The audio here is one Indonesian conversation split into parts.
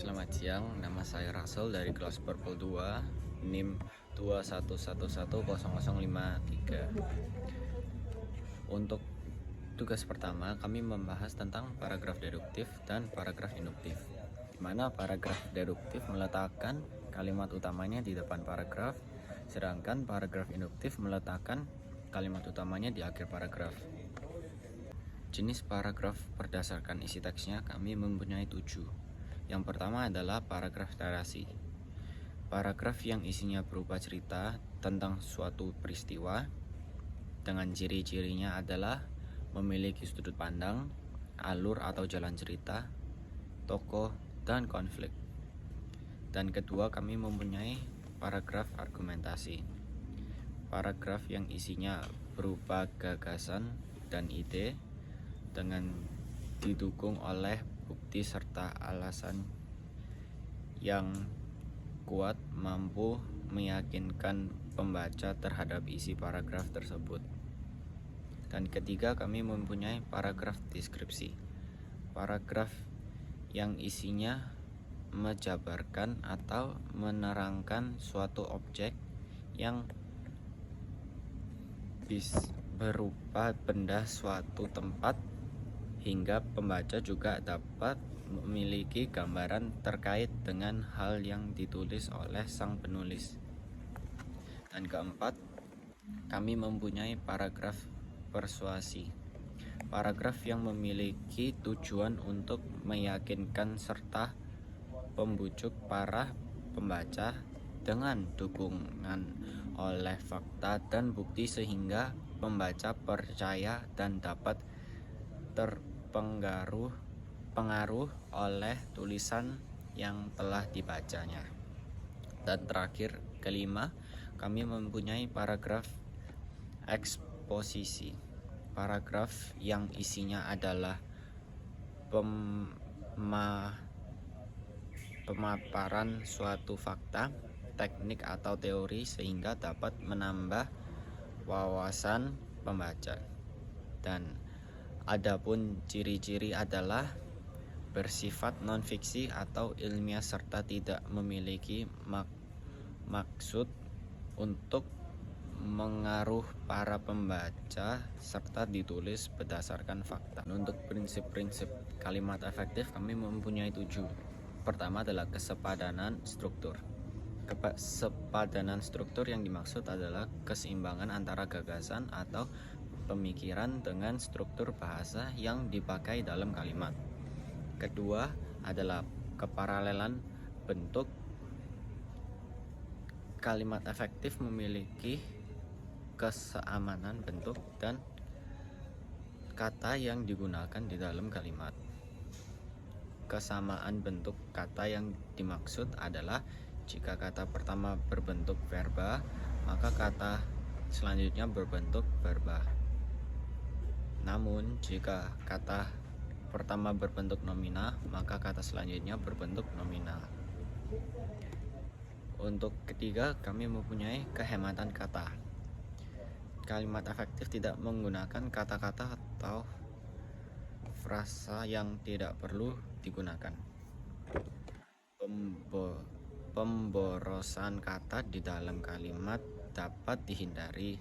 Selamat siang, nama saya Russell dari kelas Purple 2, NIM 21110053. Untuk tugas pertama, kami membahas tentang paragraf deduktif dan paragraf induktif, di mana paragraf deduktif meletakkan kalimat utamanya di depan paragraf, sedangkan paragraf induktif meletakkan kalimat utamanya di akhir paragraf. Jenis paragraf berdasarkan isi teksnya kami mempunyai 7. Yang pertama adalah paragraf narasi. Paragraf yang isinya berupa cerita tentang suatu peristiwa dengan ciri-cirinya adalah memiliki sudut pandang, alur atau jalan cerita, tokoh, dan konflik. Dan kedua, kami mempunyai paragraf argumentasi. Paragraf yang isinya berupa gagasan dan ide dengan didukung oleh bukti serta alasan yang kuat mampu meyakinkan pembaca terhadap isi paragraf tersebut. Dan ketiga, kami mempunyai paragraf deskripsi. Paragraf yang isinya menjabarkan atau menerangkan suatu objek yang berupa benda suatu tempat, hingga pembaca juga dapat memiliki gambaran terkait dengan hal yang ditulis oleh sang penulis. Dan keempat, kami mempunyai paragraf persuasi. Paragraf yang memiliki tujuan untuk meyakinkan serta membujuk para pembaca dengan dukungan oleh fakta dan bukti sehingga pembaca percaya dan dapat terpengaruh oleh tulisan yang telah dibacanya. Dan terakhir, kelima, kami mempunyai paragraf eksposisi. Paragraf yang isinya adalah pemaparan suatu fakta, teknik atau teori sehingga dapat menambah wawasan pembaca. Dan adapun ciri-ciri adalah bersifat non-fiksi atau ilmiah serta tidak memiliki maksud untuk mengaruh para pembaca serta ditulis berdasarkan fakta. Untuk prinsip-prinsip kalimat efektif kami mempunyai 7. Pertama adalah kesepadanan struktur. Kesepadanan struktur yang dimaksud adalah keseimbangan antara gagasan atau pemikiran dengan struktur bahasa yang dipakai dalam kalimat. Kedua adalah keparalelan bentuk. Kalimat efektif memiliki keseamanan bentuk dan kata yang digunakan di dalam kalimat. Kesamaan bentuk kata yang dimaksud adalah jika kata pertama berbentuk verba, maka kata selanjutnya berbentuk verba. Namun jika kata pertama berbentuk nomina, maka kata selanjutnya berbentuk nominal. Untuk ketiga, kami mempunyai kehematan kata. Kalimat efektif tidak menggunakan kata-kata atau frasa yang tidak perlu digunakan. Pemborosan kata di dalam kalimat dapat dihindari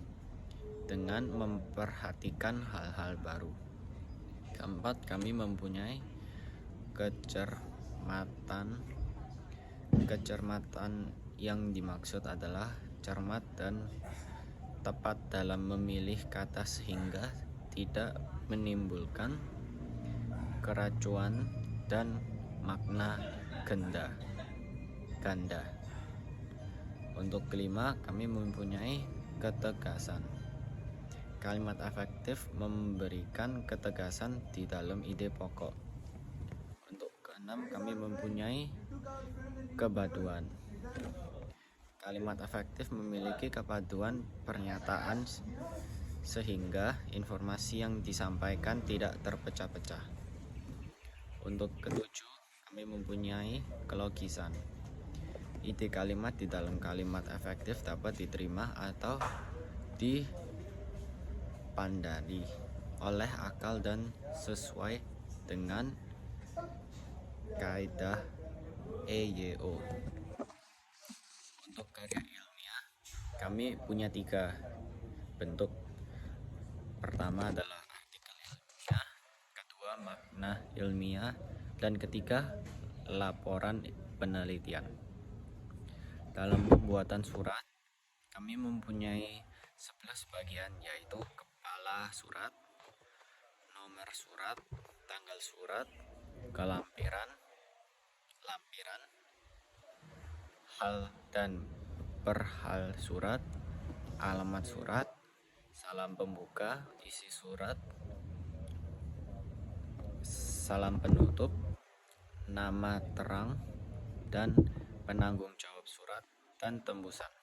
dengan memperhatikan hal-hal baru. Keempat, kami mempunyai kecermatan. Kecermatan yang dimaksud adalah cermat dan tepat dalam memilih kata sehingga tidak menimbulkan keracuan dan makna ganda. Untuk kelima, kami mempunyai ketegasan. Kalimat efektif memberikan ketegasan di dalam ide pokok. Untuk keenam, kami mempunyai kepaduan. Kalimat efektif memiliki kepaduan pernyataan sehingga informasi yang disampaikan tidak terpecah-pecah. Untuk ketujuh, kami mempunyai kelogisan. Ide kalimat di dalam kalimat efektif dapat diterima atau dipandani oleh akal dan sesuai dengan kaidah EYO. Untuk karya ilmiah, kami punya 3 bentuk. Pertama adalah artikel ilmiah, kedua makna ilmiah, dan ketiga laporan penelitian. Dalam pembuatan surat, kami mempunyai 11 bagian, yaitu kepala surat, nomor surat, tanggal surat, kelampiran, lampiran, hal dan perhal surat, alamat surat, salam pembuka, isi surat, salam penutup, nama terang, dan penanggung jawab surat dan tembusan.